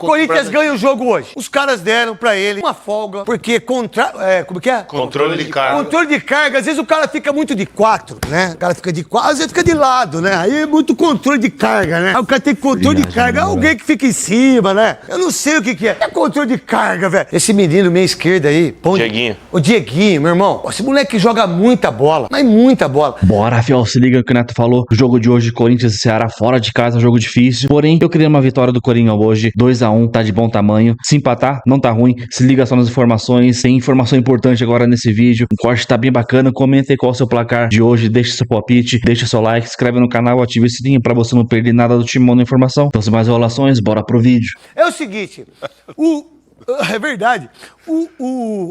Corinthians ganha o jogo hoje. Os caras deram pra ele uma folga, porque como que é? Controle de carga. Controle de carga, às vezes o cara fica muito de 4, né? O cara fica de 4, às vezes fica de lado, né? Aí é muito controle de carga, né? Aí o cara tem controle de carga, alguém que fica em cima, né? Eu não sei o que é. É controle de carga, velho. Esse menino meia esquerda aí, Dieguinho. O Dieguinho, meu irmão. Esse moleque joga muita bola, mas muita bola. Bora, Fiel, se liga que o Neto falou. O jogo de hoje, Corinthians e Ceará fora de casa, jogo difícil. Porém, eu queria uma vitória do Coringa hoje. 2-1, tá de bom tamanho. Se empatar, não tá ruim. Se liga só nas informações. Tem informação importante agora nesse vídeo. O corte tá bem bacana. Comenta aí qual é o seu placar de hoje. Deixa seu palpite, deixa seu like, se inscreve no canal, ative o sininho pra você não perder nada do Timão da Informação. Então, sem mais enrolações, bora pro vídeo. É o seguinte, é verdade,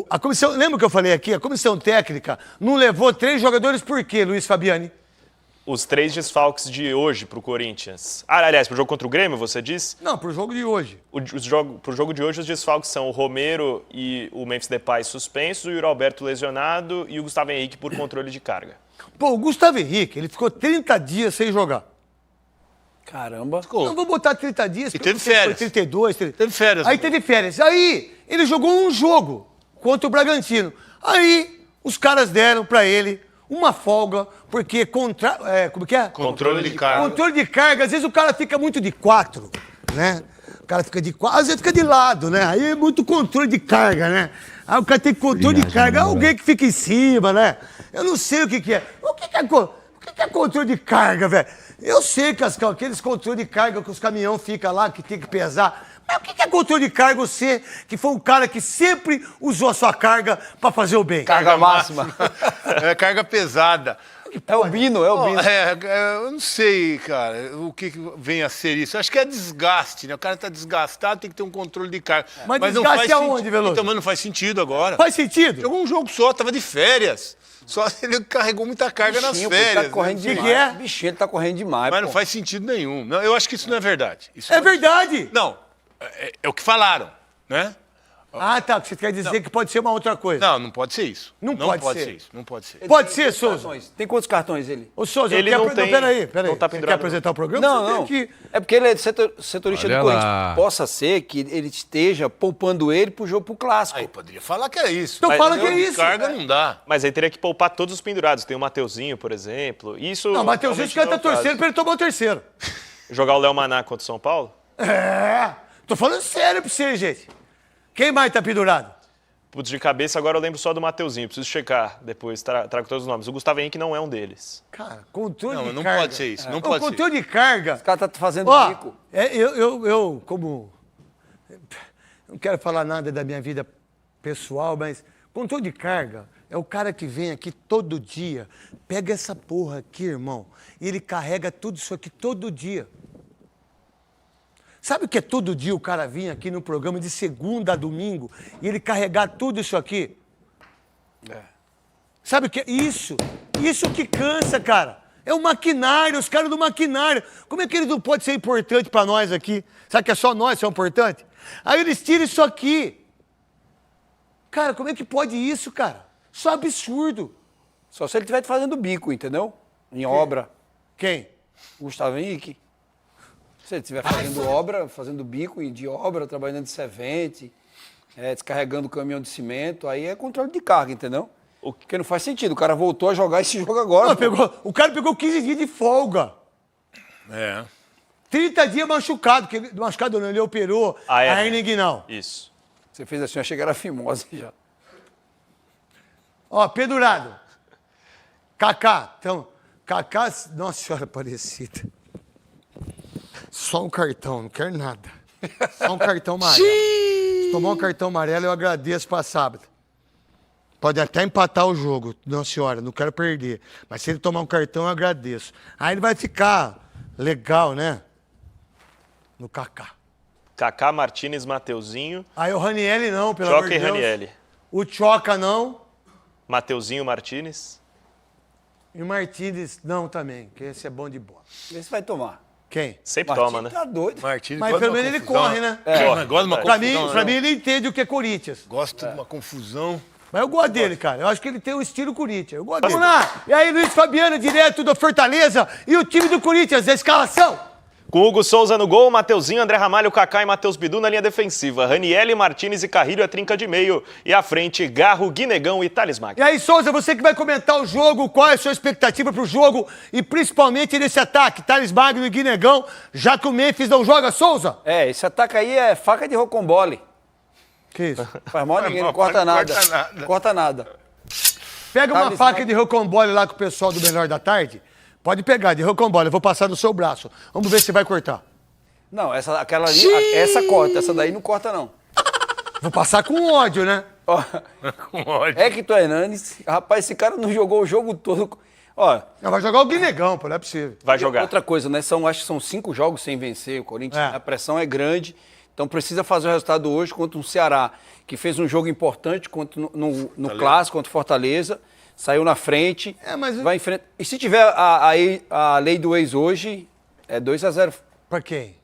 a comissão, lembra que eu falei aqui? A comissão técnica não levou 3 jogadores por quê, Luiz Fabiani? Os 3 desfalques de hoje pro Corinthians. Aliás, pro jogo contra o Grêmio, você disse? Não, pro jogo de hoje. Pro jogo de hoje, os desfalques são o Romero e o Memphis Depay suspensos, o Yuri Alberto lesionado e o Gustavo Henrique por controle de carga. Pô, o Gustavo Henrique, ele ficou 30 dias sem jogar. Caramba. Não vou botar 30 dias. E teve férias. Foi 32. Teve férias. Aí teve férias. Aí ele jogou um jogo contra o Bragantino. Aí os caras deram pra ele uma folga, porque como que é? Controle de carga. Controle de carga, às vezes o cara fica muito de 4, né? O cara fica de 4, às vezes fica de lado, né? Aí é muito controle de carga, né? Aí o cara tem controle de carga, alguém que fica em cima, né? Eu não sei o que é. O que é controle de carga, velho? Eu sei que aqueles controles de carga que os caminhões ficam lá, que tem que pesar. Mas o que é controle de carga? Você, que foi um cara que sempre usou a sua carga pra fazer o bem. Carga máxima. É carga pesada. É o Bino. Eu não sei, cara, o que vem a ser isso. Eu acho que é desgaste, né? O cara tá desgastado, tem que ter um controle de carga. Mas não desgaste faz aonde, sentido. Veloso? Então, mas não faz sentido agora. Faz sentido? Jogou um jogo só, tava de férias. Só ele carregou muita carga nas férias. Tá correndo né? demais. que é? Bichinho, ele tá correndo demais. Mas pô. não faz sentido nenhum. Não, eu acho que isso não é verdade. Isso É verdade! Não, é o que falaram, né? Ah, tá. Você quer dizer que pode ser uma outra coisa. Não pode ser isso. Não pode ser. isso. Não pode ser. Pode ser, Souza. Tem quantos cartões ele? Ô, Souza, Ele não tem- Peraí. não tá Você quer pendurado, apresentar o programa? Não, Você não. tem que... É porque ele é setorista Olha do Corinthians. lá. Possa ser que ele esteja poupando ele pro jogo pro Clássico. Aí poderia falar que era isso. Então Mas fala que é controle de isso. carga não dá. Mas aí teria que poupar todos os pendurados. Tem o Mateuzinho, por exemplo. Isso Não, Mateuzinho, os realmente caras não tá é o torcendo caso. pra ele tomar o terceiro. Jogar o Léo Maná contra o São Paulo? É. Tô falando sério pra você, gente. Quem mais tá pendurado? Putz, de cabeça agora eu lembro só do Mateuzinho. Preciso checar depois, trago todos os nomes. O Gustavo Henrique não é um deles. Cara, controle Não, de não carga. pode ser isso. Não O pode ser. controle de carga... O cara tá fazendo Ó, bico. eu como... Não quero falar nada da minha vida pessoal, mas controle de carga é o cara que vem aqui todo dia, pega essa porra aqui, irmão, e ele carrega tudo isso aqui todo dia. Sabe o que é todo dia o cara vir aqui no programa de segunda a domingo e ele carregar tudo isso aqui? Sabe o que é isso? Isso que cansa, cara. É o maquinário, os caras do maquinário. Como é que eles não podem ser importantes pra nós aqui? Sabe que é só nós que somos importantes? Aí eles tiram isso aqui. Cara, como é que pode isso, cara? Isso é absurdo. Só se ele estiver fazendo bico, entendeu? Em obra. Quem? O Gustavo Henrique. Se ele estiver fazendo obra, fazendo bico de obra, trabalhando de servente, descarregando o caminhão de cimento, aí é controle de carga, entendeu? Porque não faz sentido. O cara voltou a jogar esse jogo agora. Não, o cara pegou 15 dias de folga. É. 30 dias machucado. Machucado não, ele operou a hernia inguinal. Isso. Você fez assim, eu achei que era fimose já. Ó, pendurado. Kaká. Então, Kaká, Nossa Senhora Aparecida. Só um cartão, não quero nada. Só um cartão amarelo. Se tomar um cartão amarelo, eu agradeço pra sábado. Pode até empatar o jogo, Nossa Senhora, não quero perder. Mas se ele tomar um cartão, eu agradeço. Aí ele vai ficar legal, né? No Kaká. Kaká, Martínez, Mateuzinho, Aí o Ranieri não, pelo amor Choca de e Deus. Ranieri. O Choca não. Mateuzinho, Martínez. E o Martínez não também, que esse é bom de bola. Esse vai tomar. Quem? Sempre Martins toma, né? tá doido. Martins Mas gosta pelo de uma menos ele confusão, corre, né? Gosta de uma Pra confusão. mim, ele entende o que é Corinthians. Gosta de uma confusão. Mas eu gosto dele, cara. Eu acho que ele tem um estilo Corinthians. Eu gosto dele. Vamos lá. E aí, Luiz Fabiano, direto do Fortaleza. E o time do Corinthians, a escalação. Com Hugo Souza no gol, Mateuzinho, André Ramalho, Kaká e Matheus Bidu na linha defensiva. Ranielli, Martínez e Carrilho a trinca de meio. E à frente, Garro, Guinegão e Thales Magno. E aí, Souza, você que vai comentar o jogo, qual é a sua expectativa pro jogo e principalmente nesse ataque, Thales Magno e Guinegão, já que o Memphis não joga, Souza? Esse ataque aí é faca de rocambole. Que isso? Faz mal ninguém, não corta nada. Não corta nada. Pega uma Thales faca Magno. de rocambole lá com o pessoal do Melhor da Tarde. Pode pegar, de rocambole, eu vou passar no seu braço. Vamos ver se vai cortar. Não, aquela ali, essa corta, essa daí não corta não. Vou passar com ódio, né? Ó, Com ódio. Hector Hernandes, rapaz, esse cara não jogou o jogo todo. Ó, Não, vai jogar o Guinegão, pô, não é possível. Vai jogar. outra coisa, né? Acho que são 5 jogos sem vencer o Corinthians. É. A pressão é grande. Então precisa fazer o resultado hoje contra o Ceará, que fez um jogo importante no Clássico, contra o Fortaleza. Saiu na frente, mas- vai em frente. E se tiver a lei do ex hoje, é 2-0 Pra quem?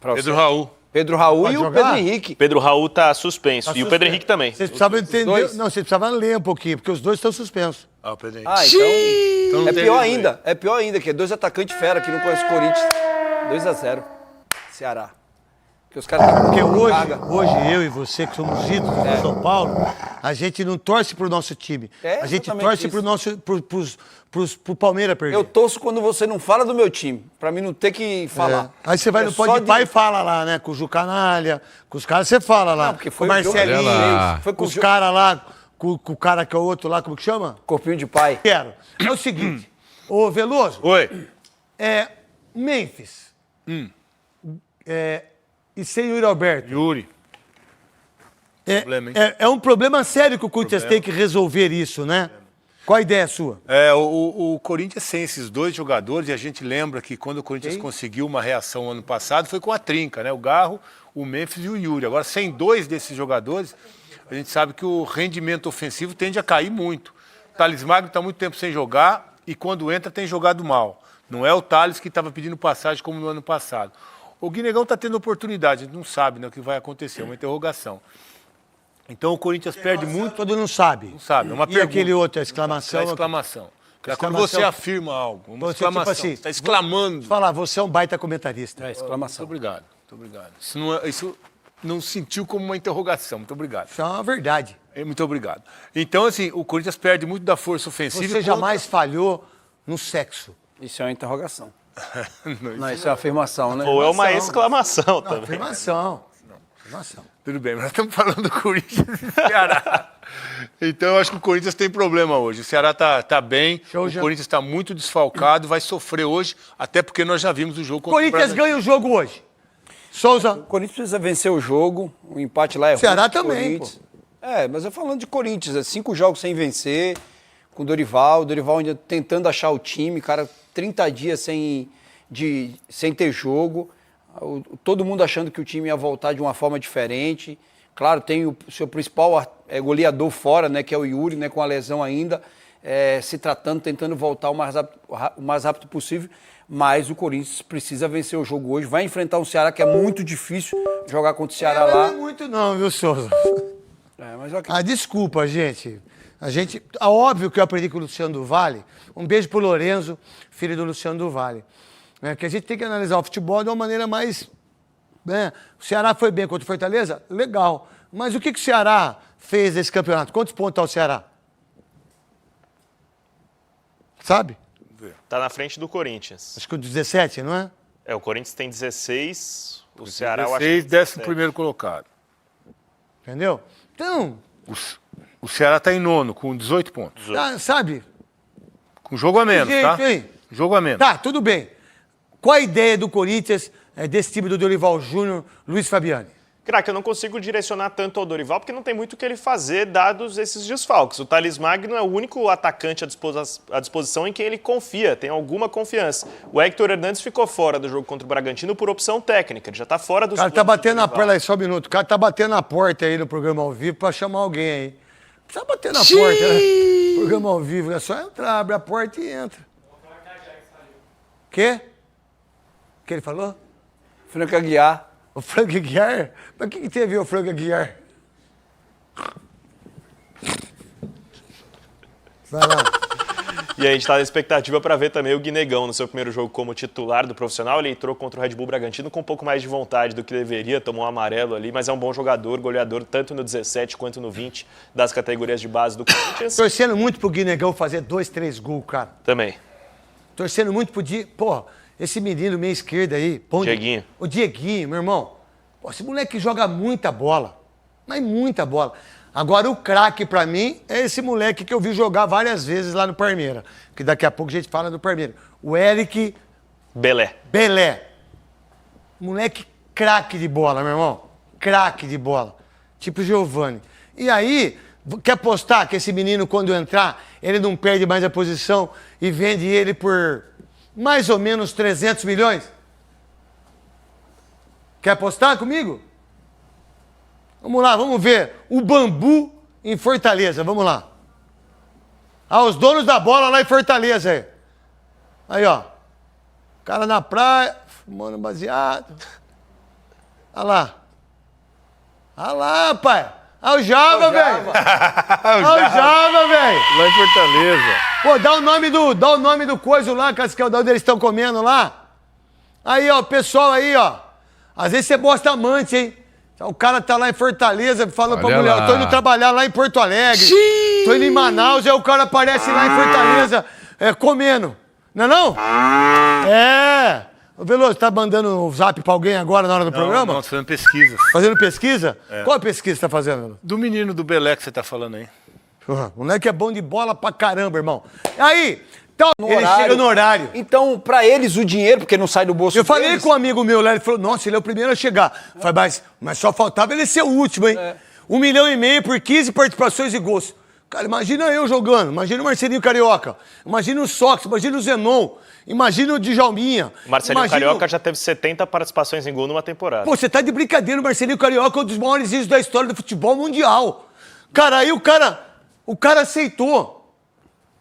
para o Pedro Ceará. Raul. Pedro Raul Pode e o jogar? Pedro Henrique. Pedro Raul tá suspenso. Tá e o Pedro suspenso. Henrique também. Vocês precisavam entender. dois? Não, vocês precisavam ler um pouquinho, porque os dois estão suspensos. Ah, o Pedro Henrique. Ah, então Então é tem pior lei. ainda. É pior ainda, que é 2 atacantes fera que não conhece o Corinthians. 2-0. Ceará. Porque os caras estão Porque com hoje, carga. hoje eu e você, que somos ídolos do São Paulo, a gente não torce pro nosso time. É A gente exatamente torce isso. pro nosso, pro Palmeiras perder. Eu torço quando você não fala do meu time, pra mim não ter que falar. É. Aí você vai É no só Pode Pai de- e fala lá, né? Com o Ju Canalha, com os caras você fala lá. Não, porque com foi o o jogo Marcelinho, Olha lá. Foi com com o os jogo- caras lá, com o cara que é o outro lá, como que chama? Corpinho de pai. Quero. É o seguinte, ô Veloso, Oi. Memphis, e sem o Yuri Alberto, Yuri. Problema, hein? é um problema sério que o Corinthians tem que resolver isso, né? Qual a ideia sua? O Corinthians sem esses dois jogadores, e a gente lembra que quando o Corinthians conseguiu uma reação ano passado, foi com a trinca, né? O Garro, o Memphis e o Yuri. Agora, sem dois desses jogadores, a gente sabe que o rendimento ofensivo tende a cair muito. O Thales Magno está muito tempo sem jogar e quando entra tem jogado mal. Não é o Thales que estava pedindo passagem como no ano passado. O Guinegão está tendo oportunidade, a gente não sabe, né, o que vai acontecer, é uma interrogação. Então o Corinthians perde muito, Todo mundo sabe. não sabe, é uma E pergunta. aquele outro, a exclamação. É exclamação. É quando Exclamação. você afirma algo. Uma Você, exclamação. tipo assim, Está exclamando. Vou falar, você é um baita comentarista. É, exclamação. Muito obrigado. Muito obrigado. Isso não sentiu como uma interrogação. Muito obrigado. Isso é uma verdade. Muito obrigado. Então, assim, o Corinthians perde muito da força ofensiva. Você jamais falhou no sexo. Isso é uma interrogação. Não, isso é uma afirmação, né? Ou é uma exclamação também. Afirmação. Afirmação. Tudo bem, mas nós estamos falando do Corinthians e Ceará. Então, eu acho que o Corinthians tem problema hoje. O Ceará tá bem, Show já. o Corinthians está muito desfalcado, vai sofrer hoje, até porque nós já vimos o jogo contra o Corinthians Bragantino. ganha o jogo hoje. Souza, O Corinthians precisa vencer o jogo, o empate lá é ruim. Ceará pro também, Corinthians. Mas eu falando de Corinthians, 5 jogos sem vencer, com o Dorival ainda tentando achar o time, cara, 30 dias sem ter jogo, todo mundo achando que o time ia voltar de uma forma diferente. Claro, tem o seu principal goleador fora, né, que é o Yuri, né, com a lesão ainda, se tratando, tentando voltar o mais rápido possível. Mas o Corinthians precisa vencer o jogo hoje. Vai enfrentar um Ceará que é muito difícil jogar contra o Ceará não lá. é muito não, viu, Souza? Mas eu Desculpa, gente. Óbvio que eu aprendi com o Luciano do Vale. Um beijo pro Lorenzo, filho do Luciano do Vale. Que a gente tem que analisar o futebol de uma maneira mais... né? O Ceará foi bem contra o Fortaleza? Legal. Mas o que o Ceará fez nesse campeonato? Quantos pontos tá o Ceará? Sabe? Tá na frente do Corinthians. Acho que o 17, não é? O Corinthians tem 16, o Ceará eu acho que 16, tem 17. 11º colocado. Entendeu? Então, O Ceará está em nono, com 18 pontos. sabe? Com jogo a menos, Jeito, tá? hein? Jogo a menos. Tá, tudo bem. Qual a ideia do Corinthians, desse time do Dorival Júnior, Luiz Fabiani? Craque, eu não consigo direcionar tanto ao Dorival, porque não tem muito o que ele fazer, dados esses desfalques. O Thales Magno é o único atacante à disposição em quem ele confia, tem alguma confiança. O Hector Hernandes ficou fora do jogo contra o Bragantino por opção técnica, ele já está fora dos O cara tá planos do batendo na Dorival. porta, só um minuto. O cara tá batendo na porta aí no programa ao vivo pra chamar alguém aí. Não precisa bater na porta, né? Programa ao vivo, é só entrar, abre a porta e entra. Quê? O que ele falou? Franco Aguiar. O Frank Aguiar? Mas o que teve o Frank Aguiar? Vai lá. E a gente tá na expectativa para ver também o Guinegão no seu primeiro jogo como titular do profissional. Ele entrou contra o Red Bull Bragantino com um pouco mais de vontade do que deveria, tomou um amarelo ali, mas é um bom jogador, goleador tanto no 17 quanto no 20 das categorias de base do Corinthians. Torcendo muito pro Guinegão fazer 2, 3 gols, cara. Também. Torcendo muito pro Porra, esse menino meia esquerda aí. Dieguinho. O Dieguinho, meu irmão. Pô, esse moleque joga muita bola. Mas muita bola. Agora, o craque pra mim é esse moleque que eu vi jogar várias vezes lá no Parmeira. Que daqui a pouco a gente fala do Parmeira. O Eric Belé. Moleque craque de bola, meu irmão. Craque de bola. Tipo Giovani. E aí, quer apostar que esse menino, quando entrar, ele não perde mais a posição e vende ele por mais ou menos 300 milhões? Quer apostar comigo? Vamos lá, vamos ver. O Bambu em Fortaleza, vamos lá. Ah, os donos da bola lá em Fortaleza aí. Aí, ó. Cara na praia, fumando baseado. Olha lá. Olha lá, pai. Olha o Java, velho. Olha o Java, velho. Lá em Fortaleza. Pô, dá o nome do coisa lá, Cascavel, onde eles estão comendo lá. Aí, ó, o pessoal aí, ó. Às vezes você bosta amante, hein? O cara tá lá em Fortaleza, fala pra mulher, eu tô indo trabalhar lá em Porto Alegre. Xiii. Tô indo em Manaus, aí o cara aparece lá em Fortaleza, comendo. Não é não? É. Ô, Veloso, tá mandando um zap pra alguém agora na hora do programa? Não, tô fazendo pesquisas. Fazendo pesquisa? Qual a pesquisa que você tá fazendo, Veloso? Do menino do Belé que você tá falando aí. O moleque é bom de bola pra caramba, irmão. Aí, então, No ele horário. chega no horário. Então, pra eles, o dinheiro, porque não sai do bolso Eu falei deles, com um amigo meu lá, ele falou, nossa, ele é o primeiro a chegar. Eu falei, mas só faltava ele ser o último, hein? 1,5 milhão por 15 participações e gols. Cara, imagina eu jogando, imagina o Marcelinho Carioca, imagina o Sox, imagina o Zenon, imagina o Djalminha. O Marcelinho Carioca já teve 70 participações em gol numa temporada. Pô, você tá de brincadeira, o Marcelinho Carioca é um dos maiores ídolos da história do futebol mundial. Cara, aí o cara aceitou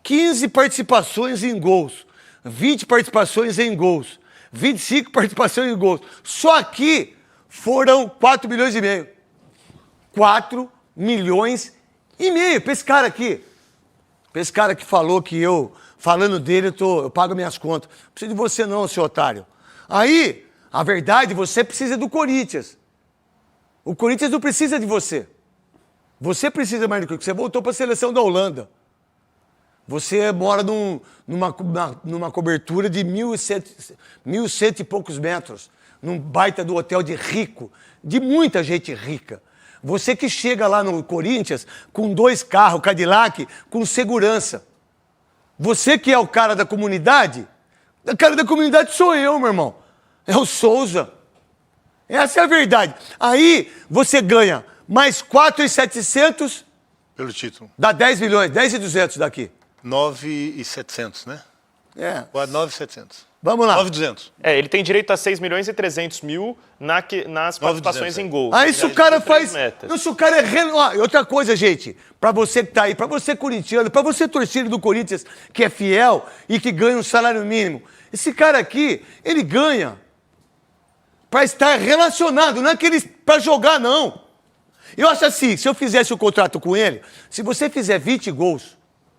15 participações em gols, 20 participações em gols, 25 participações em gols. Só aqui foram 4 milhões e meio. 4 milhões e meio pra esse cara aqui. Pra esse cara que falou que eu, falando dele, eu pago minhas contas. Não precisa de você não, seu otário. Aí, a verdade, você precisa do Corinthians. O Corinthians não precisa de você. Você precisa mais do que você voltou pra seleção da Holanda. Você mora numa cobertura de 1.100 e poucos metros, num baita do hotel de rico, de muita gente rica. Você que chega lá no Corinthians com 2 carros Cadillac, com segurança. Você que é o cara da comunidade, o cara da comunidade sou eu, meu irmão. É o Souza. Essa é a verdade. Aí você ganha mais 4.700... Pelo título. Dá 10 milhões, 10.200 daqui. 9.700, né? É. 9.700. Vamos lá. 9.200. Ele tem direito a 6 milhões e 300 mil nas participações em gol. Aí se o cara faz... Não, se o cara é... Outra coisa, gente, pra você que tá aí, pra você corintiano, pra você torcedor do Corinthians, que é fiel e que ganha um salário mínimo, esse cara aqui, ele ganha pra estar relacionado, não é que ele... pra jogar, não. Eu acho assim, se eu fizesse o contrato com ele, se você fizer 20 gols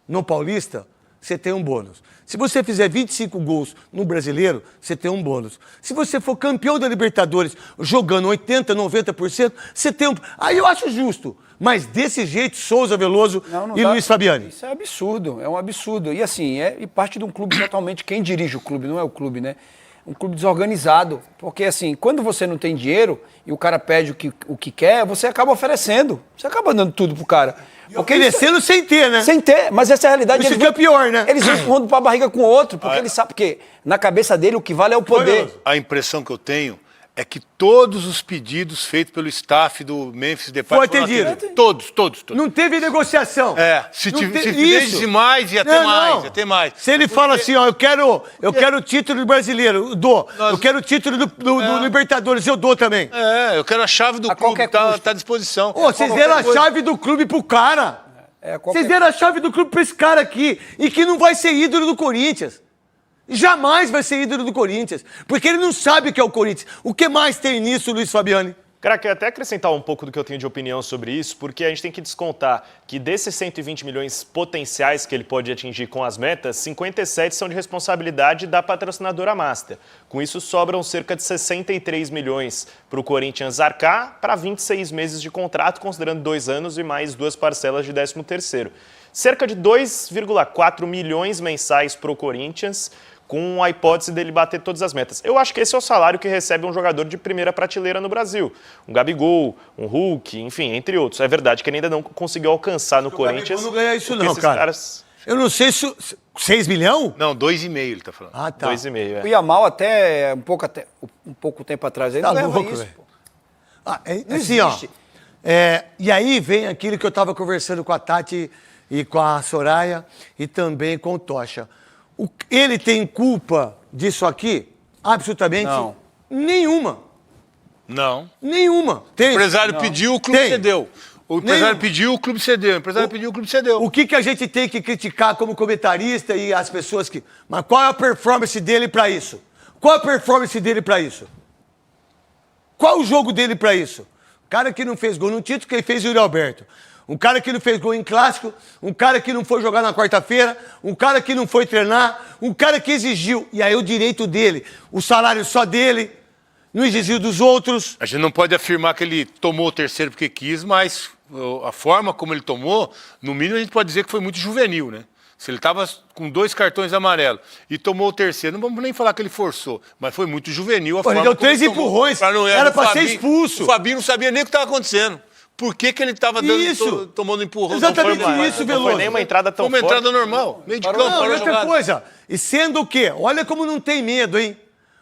no Paulista, você tem um bônus. Se você fizer 25 gols no Brasileiro, você tem um bônus. Se você for campeão da Libertadores jogando 80%, 90%, você tem um... Aí eu acho justo. Mas desse jeito, Souza, Veloso e Luiz Fabiani. Isso é absurdo, é um absurdo. E assim, e parte de um clube que atualmente quem dirige o clube, não é o clube, né? Um clube desorganizado. Porque assim, quando você não tem dinheiro e o cara pede o que quer, você acaba oferecendo. Você acaba dando tudo pro cara. Oferecendo sem ter, né? Sem ter, mas essa é a realidade. Isso que é pior, né? Eles vão pra barriga com o outro, porque eles sabem que na cabeça dele o que vale é o poder. A impressão que eu tenho é que todos os pedidos feitos pelo staff do Memphis Depay foi atendido. Todos. Não teve negociação. Se fizesse mais, ia ter mais. Se ele fala assim, ó, eu quero o título do Brasileiro, eu dou. Eu quero o título do Libertadores, eu dou também. Eu quero a chave do clube, tá à disposição. Ô, vocês deram a chave do clube pro cara. Vocês deram a chave do clube pra esse cara aqui, e que não vai ser ídolo do Corinthians. Jamais vai ser ídolo do Corinthians, porque ele não sabe o que é o Corinthians. O que mais tem nisso, Luiz Fabiani? Cara, quero até acrescentar um pouco do que eu tenho de opinião sobre isso, porque a gente tem que descontar que desses 120 milhões potenciais que ele pode atingir com as metas, 57 são de responsabilidade da patrocinadora Master. Com isso, sobram cerca de 63 milhões para o Corinthians arcar para 26 meses de contrato, considerando 2 anos e mais 2 parcelas de 13º. Cerca de 2,4 milhões mensais para o Corinthians, com a hipótese dele bater todas as metas. Eu acho que esse é o salário que recebe um jogador de primeira prateleira no Brasil. Um Gabigol, um Hulk, enfim, entre outros. É verdade que ele ainda não conseguiu alcançar no Corinthians. Não ganha isso não, cara. Eu não sei se... 6 milhões? Não, 2,5 ele tá falando. Ah, tá. 2,5, O Yamal até um pouco tempo atrás, ele Tá não leva louco, isso, velho. pô. Assim, existe. E aí vem aquilo que eu estava conversando com a Tati e com a Soraya e também com o Tocha. Ele tem culpa disso aqui? Absolutamente Não. nenhuma. Não. Nenhuma. Tem. O empresário pediu, o clube Tem. cedeu. O empresário pediu, o clube cedeu. O empresário pediu, o clube cedeu. O que a gente tem que criticar como comentarista e as pessoas que... Mas qual é a performance dele para isso? Qual a performance dele para isso? Qual o jogo dele para isso? O cara que não fez gol no título, quem fez o Yuri Alberto. Um cara que não fez gol em clássico, um cara que não foi jogar na quarta-feira, um cara que não foi treinar, um cara que exigiu, e aí o direito dele, o salário só dele, não exigiu dos outros. A gente não pode afirmar que ele tomou o terceiro porque quis, mas a forma como ele tomou, no mínimo a gente pode dizer que foi muito juvenil, né? Se ele estava com 2 cartões amarelos e tomou o terceiro, não vamos nem falar que ele forçou, mas foi muito juvenil a Pô, forma ele deu como 3 ele tomou. empurrões, Não era o pra ser Fabinho- expulso. O Fabinho não sabia nem o que estava acontecendo. Por que ele estava Isso. tomando empurrão? Exatamente Não foi isso, Não Veloso. foi nem uma entrada tão uma forte. entrada normal, meio de campo. Não, parou e a outra jogada. coisa, e sendo o quê? Olha como não tem medo, hein?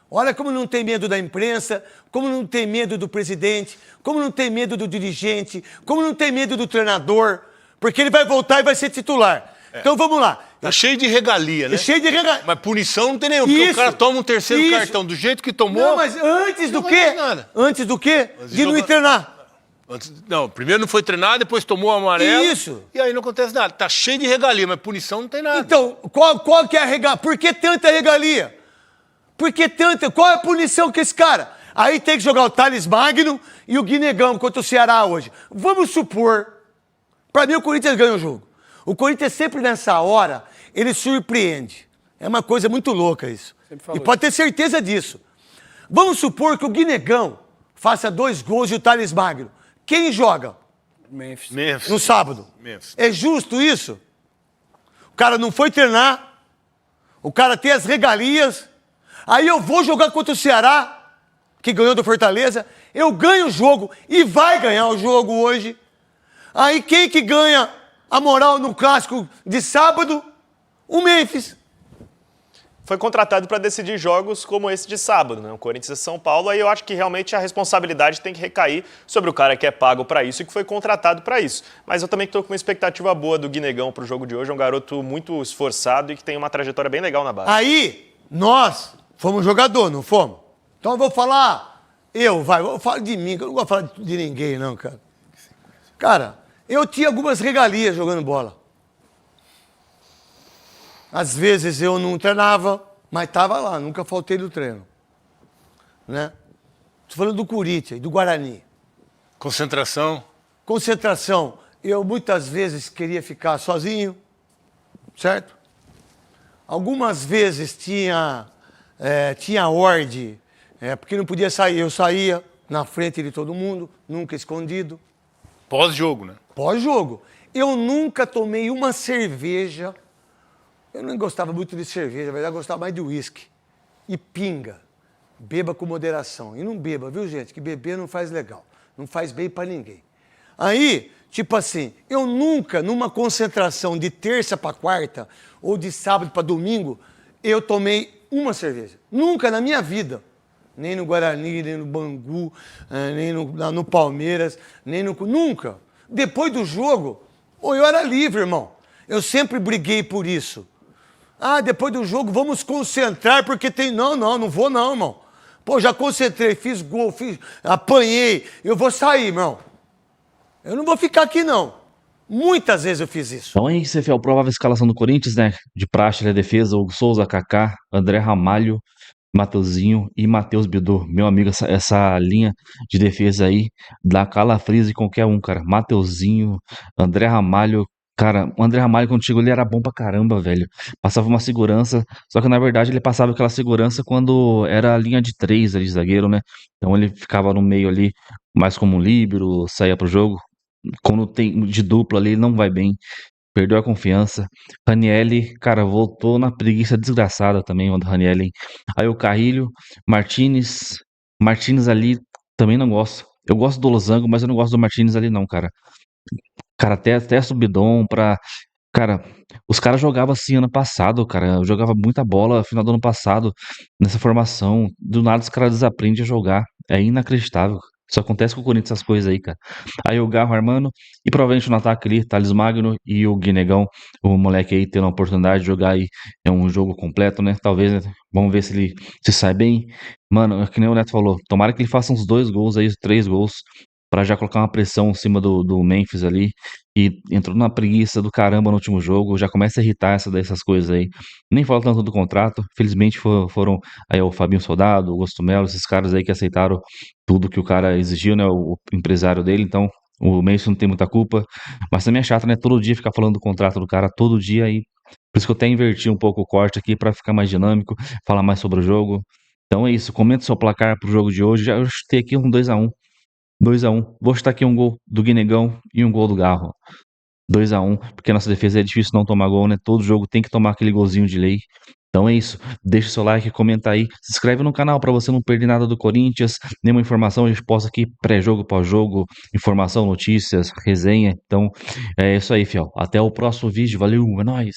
Olha como não tem medo da imprensa, como não tem medo do presidente, como não tem medo do dirigente, como não tem medo do treinador, porque ele vai voltar e vai ser titular. Então vamos lá. Tá cheio de regalia, né? Cheio de regalia. Mas punição não tem nenhuma, porque Isso. o cara toma um terceiro Isso. cartão do jeito que tomou. Não, mas antes do Não quê? faz nada. Antes do quê? Antes De não de ir jogar- treinar. Não, primeiro não foi treinar, depois tomou o amarelo. Isso. E aí não acontece nada. Tá cheio de regalia, mas punição não tem nada. Então, qual que é a regalia? Por que tanta regalia? Por que tanta? Qual é a punição que esse cara? Aí tem que jogar o Thales Magno e o Guinegão contra o Ceará hoje. Vamos supor, pra mim o Corinthians ganha o jogo. O Corinthians sempre nessa hora, ele surpreende. É uma coisa muito louca isso. E pode ter certeza disso. Vamos supor que o Guinegão faça 2 gols e o Thales Magno. Quem joga Memphis. Memphis. no sábado? Memphis. É justo isso? O cara não foi treinar, o cara tem as regalias, aí eu vou jogar contra o Ceará, que ganhou do Fortaleza, eu ganho o jogo e vai ganhar o jogo hoje. Aí quem que ganha a moral no clássico de sábado? O Memphis. Foi contratado para decidir jogos como esse de sábado, né? O Corinthians e São Paulo. Aí eu acho que realmente a responsabilidade tem que recair sobre o cara que é pago para isso e que foi contratado para isso. Mas eu também estou com uma expectativa boa do Guinegão para o jogo de hoje. É um garoto muito esforçado e que tem uma trajetória bem legal na base. Aí, nós fomos jogador, não fomos? Então eu vou falar, eu falo de mim, que eu não gosto de falar de ninguém, não, cara. Cara, eu tinha algumas regalias jogando bola. Às vezes eu não treinava, mas estava lá, nunca faltei do treino. Né? Estou falando do Corinthians e do Guarani. Concentração. Concentração. Eu muitas vezes queria ficar sozinho, certo? Algumas vezes tinha ordem, porque não podia sair. Eu saía na frente de todo mundo, nunca escondido. Pós-jogo, né? Pós-jogo. Eu nunca tomei uma cerveja. Eu não gostava muito de cerveja, na verdade eu gostava mais de uísque. E pinga. Beba com moderação. E não beba, viu, gente? Que beber não faz legal. Não faz bem pra ninguém. Aí, tipo assim, eu nunca, numa concentração de terça pra quarta, ou de sábado pra domingo, eu tomei uma cerveja. Nunca na minha vida. Nem no Guarani, nem no Bangu, nem no Palmeiras, nem no... Nunca. Depois do jogo, eu era livre, irmão. Eu sempre briguei por isso. Ah, depois do jogo, vamos concentrar, porque tem... Não vou não, irmão. Pô, já concentrei, fiz gol, apanhei. Eu vou sair, irmão. Eu não vou ficar aqui, não. Muitas vezes eu fiz isso. Então aí você vê a provável escalação do Corinthians, né? De praxe, na defesa, Hugo Souza, Kaká, André Ramalho, Mateuzinho e Matheus Bidu. Meu amigo, essa linha de defesa aí dá calafrios em qualquer um, cara. Mateuzinho, André Ramalho. Cara, o André Ramalho, quando chegou, ele era bom pra caramba, velho. Passava uma segurança, só que na verdade ele passava aquela segurança quando era a linha de três ali, de zagueiro, né? Então ele ficava no meio ali, mais como um líbero, saía pro jogo. Quando tem de dupla ali, ele não vai bem. Perdeu a confiança. Ranielli, cara, voltou na preguiça desgraçada também, o Ranielli. Aí o Carrilho, Martinez. Martinez ali também não gosto. Eu gosto do Losango, mas eu não gosto do Martinez ali não, cara. Cara, até subidon pra. Cara, os caras jogavam assim ano passado, cara. Eu jogava muita bola final do ano passado, nessa formação. Do nada os caras desaprendem a jogar. É inacreditável. Só acontece com o Corinthians essas coisas aí, cara. Aí o Garro armando, e provavelmente no ataque ali, Thales Magno e o Guinegão, o moleque aí tendo a oportunidade de jogar aí. É um jogo completo, né? Talvez, né? Vamos ver se ele se sai bem. Mano, é que nem o Neto falou, tomara que ele faça uns 2 gols aí, 3 gols, pra já colocar uma pressão em cima do Memphis ali. E entrou na preguiça do caramba no último jogo, já começa a irritar dessas coisas aí. Nem fala tanto do contrato, felizmente foram aí o Fabinho Soldado, o Augusto Melo, esses caras aí que aceitaram tudo que o cara exigiu, né, o empresário dele, então o Mason não tem muita culpa, mas também é chato, né, todo dia ficar falando do contrato do cara, todo dia aí, por isso que eu até inverti um pouco o corte aqui pra ficar mais dinâmico, falar mais sobre o jogo. Então é isso, comenta seu placar pro jogo de hoje, já eu chutei aqui um 2-1, 2-1, vou chutar aqui um gol do Guinegão e um gol do Garro. 2-1, porque a nossa defesa é difícil não tomar gol, né? Todo jogo tem que tomar aquele golzinho de lei. Então é isso. Deixa o seu like, comenta aí, se inscreve no canal para você não perder nada do Corinthians, nenhuma informação, a gente posta aqui pré-jogo, pós-jogo, informação, notícias, resenha. Então é isso aí, fiel. Até o próximo vídeo. Valeu, é nóis!